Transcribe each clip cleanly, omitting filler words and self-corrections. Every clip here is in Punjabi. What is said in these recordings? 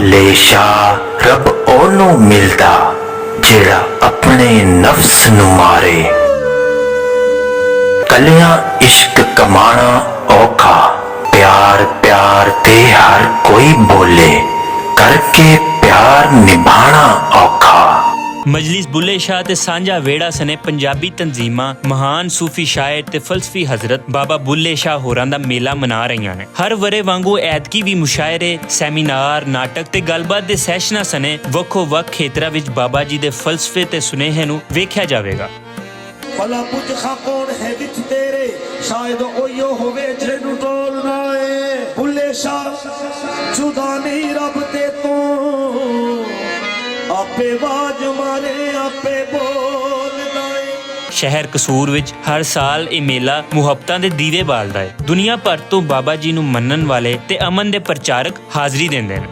ਭੁੱਲੇ ਸ਼ਾਹ ਰੱਬ ਉਹਨੂੰ ਮਿਲਦਾ ਜਿਹੜਾ ਆਪਣੇ ਨਫਸ ਨੂੰ ਮਾਰੇ। ਕੱਲਿਆਂ ਇਸ਼ਕ ਕਮਾਣਾ ਔਖਾ, ਪਿਆਰ ਪਿਆਰ ਤੇ ਹਰ ਕੋਈ ਬੋਲੇ, ਕਰਕੇ ਪਿਆਰ ਨਿਭਾਣਾ ਔਖਾ। ਮਜਲਿਸ ਬੁੱਲੇ ਸ਼ਾਹ ਤੇ ਸਾਂਝਾ ਵੇੜਾ ਸਨੇ ਪੰਜਾਬੀ ਤਨਜ਼ੀਮਾਂ ਮਹਾਨ ਸੂਫੀ ਸ਼ਾਇਰ ਤੇ ਫਲਸਫੀ ਹਜ਼ਰਤ ਬਾਬਾ ਬੁੱਲੇ ਸ਼ਾਹ ਹੋਰਾਂ ਦਾ ਮੇਲਾ ਮਨਾ ਰਹੀਆਂ ਨੇ। ਹਰ ਵਰੇ ਵਾਂਗੂ ਐਤਕੀ ਵੀ ਮੁਸ਼ਾਇਰੇ, ਸੈਮੀਨਾਰ, ਨਾਟਕ ਤੇ ਗੱਲਬਾਤ ਦੇ ਸੈਸ਼ਨਾਂ ਸਨੇ ਵੱਖੋ ਵੱਖ ਖੇਤਰਾਂ ਵਿੱਚ ਬਾਬਾ ਜੀ ਦੇ ਫਲਸਫੇ ਤੇ ਸੁਨੇਹੇ ਨੂੰ ਵੇਖਿਆ ਜਾਵੇਗਾ। ਭਲਾ ਪੁੱਛ ਖਾਂ ਕੌਣ ਹੈ ਵਿੱਚ ਤੇਰੇ, ਸ਼ਾਇਦ ਉਹੀਓ ਹੋਵੇ ਜਿਹਨੂੰ ਟੋਲਣਾ ਏ। ਬੁੱਲੇ ਸ਼ਾਹ ਜੁਦਾ ਨਹੀਂ ਰੱਬ ਤੇ ਤੋਂ, ਆਪੇ ਆਵਾਜ਼ ਮਾਰੇ ਆਪੇ ਬੋਲਦਾ ਏ। ਸ਼ਹਿਰ ਕਸੂਰ ਵਿੱਚ ਹਰ ਸਾਲ ਇਹ ਮੇਲਾ ਮੁਹੱਬਤਾਂ ਦੇ ਦੀਵੇ ਬਾਲਦਾ ਹੈ। ਦੁਨੀਆ ਭਰ ਤੋਂ ਬਾਬਾ ਜੀ ਨੂੰ ਮੰਨਣ ਵਾਲੇ ਤੇ ਅਮਨ ਦੇ ਪ੍ਰਚਾਰਕ ਹਾਜ਼ਰੀ ਦਿੰਦੇ ਨੇ।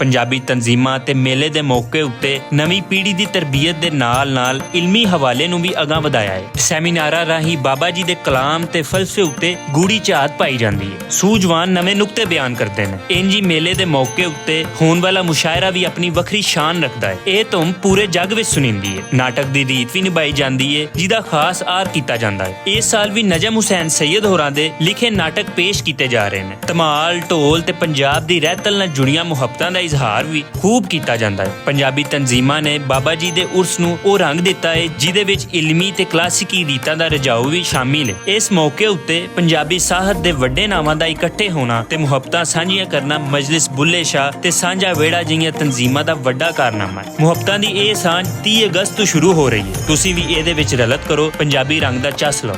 ਪੰਜਾਬੀ ਤਨਜ਼ੀਮਾਂ ਤੇ ਮੇਲੇ ਦੇ ਮੌਕੇ ਉੱਤੇ ਨਵੀਂ ਪੀੜ੍ਹੀ ਦੀ ਤਰਬੀਅਤ ਦੇ ਨਾਲ-ਨਾਲ ਇਲਮੀ ਹਵਾਲੇ ਨੂੰ ਵੀ ਅਗਾਂਹ ਵਧਾਇਆ ਹੈ। ਸੈਮੀਨਾਰਾਂ ਰਾਹੀਂ ਬਾਬਾ ਜੀ ਦੇ ਕਲਾਮ ਤੇ ਫਲਸਫੇ ਉੱਤੇ ਗੂੜੀ ਝਾਤ ਪਾਈ ਜਾਂਦੀ ਹੈ। ਸੂਝਵਾਨ ਨਵੇਂ ਨੁਕਤੇ ਬਿਆਨ ਕਰਦੇ ਨੇ। ਇੰਜੀ ਮੇਲੇ ਦੇ ਮੌਕੇ ਉੱਤੇ ਹੋਣ ਵਾਲਾ ਮੁਸ਼ਾਇਰਾ ਵੀ ਆਪਣੀ ਵੱਖਰੀ ਸ਼ਾਨ ਰੱਖਦਾ ਹੈ। ਇਹ ਧੁੰਮ ਪੂਰੇ ਜੱਗ ਵਿੱਚ ਸੁਣੀਂਦੀ ਹੈ। ਨਾਟਕ ਦੀ ਰੀਤ ਵੀ ਨਿਭਾਈ ਜਾਂਦੀ ਹੈ, ਜਿਹਦਾ ਖਾਸ ਆਰ ਕੀਤਾ ਜਾਂਦਾ ਹੈ। ਇਸ ਸਾਲ ਵੀ ਨਜਮ ਹੁਸੈਨ ਸੈਯਦ ਹੋਰਾਂ ਦੇ ਲਿਖੇ ਨਾਟਕ ਪੇਸ਼ ਕੀਤੇ ਜਾ ਰਹੇ ਨੇ। ਧਮਾਲ, ਢੋਲ ਤੇ ਪੰਜਾਬ ਦੀ ਰਹਿਤਲ ਨਾਲ ਜੁੜੀਆਂ ਮੁਹੱਬਤਾਂ ਦਾ ਇਜ਼ਹਾਰ ਵੀ ਖੂਬ ਕੀਤਾ ਜਾਂਦਾ ਹੈ। ਪੰਜਾਬੀ ਤਨਜ਼ੀਮਾਂ ਨੇ ਬਾਬਾ ਜੀ ਦੇ ਉਰਸ ਨੂੰ ਉਹ ਰੰਗ ਦਿੱਤਾ ਹੈ ਜਿਹਦੇ ਵਿੱਚ ਇਲਮੀ ਤੇ ਕਲਾਸਿਕੀ ਰੀਤਾਂ ਦਾ ਰਜਾਊ ਵੀ ਸ਼ਾਮਿਲ ਹੈ। ਇਸ ਮੌਕੇ ਉੱਤੇ ਪੰਜਾਬੀ ਸਾਹਿਤ ਦੇ ਵੱਡੇ ਨਾਵਾਂ ਦਾ ਇਕੱਠੇ ਹੋਣਾ ਤੇ ਮੁਹੱਬਤਾਂ ਸਾਂਝੀਆਂ ਕਰਨਾ ਮਜਲਿਸ ਬੁੱਲੇ ਸ਼ਾਹ ਤੇ ਸਾਂਝਾ ਵੇੜਾ ਜਿਹੀਆਂ ਤਨਜ਼ੀਮਾਂ ਦਾ ਵੱਡਾ ਕਾਰਨਾਮਾ ਹੈ। ਮੁਹੱਬਤਾਂ ਦੀ ਇਹ ਸਾਂਝ 30 ਅਗਸਤ ਤੋਂ ਸ਼ੁਰੂ ਹੋ ਰਹੀ ਹੈ। ਤੁਸੀਂ ਵੀ ਇਹਦੇ ਵਿੱਚ ਰਲਤ ਕਰੋ, ਪੰਜਾਬੀ ਰੰਗ ਦਾ ਚੱਸ ਲਓ।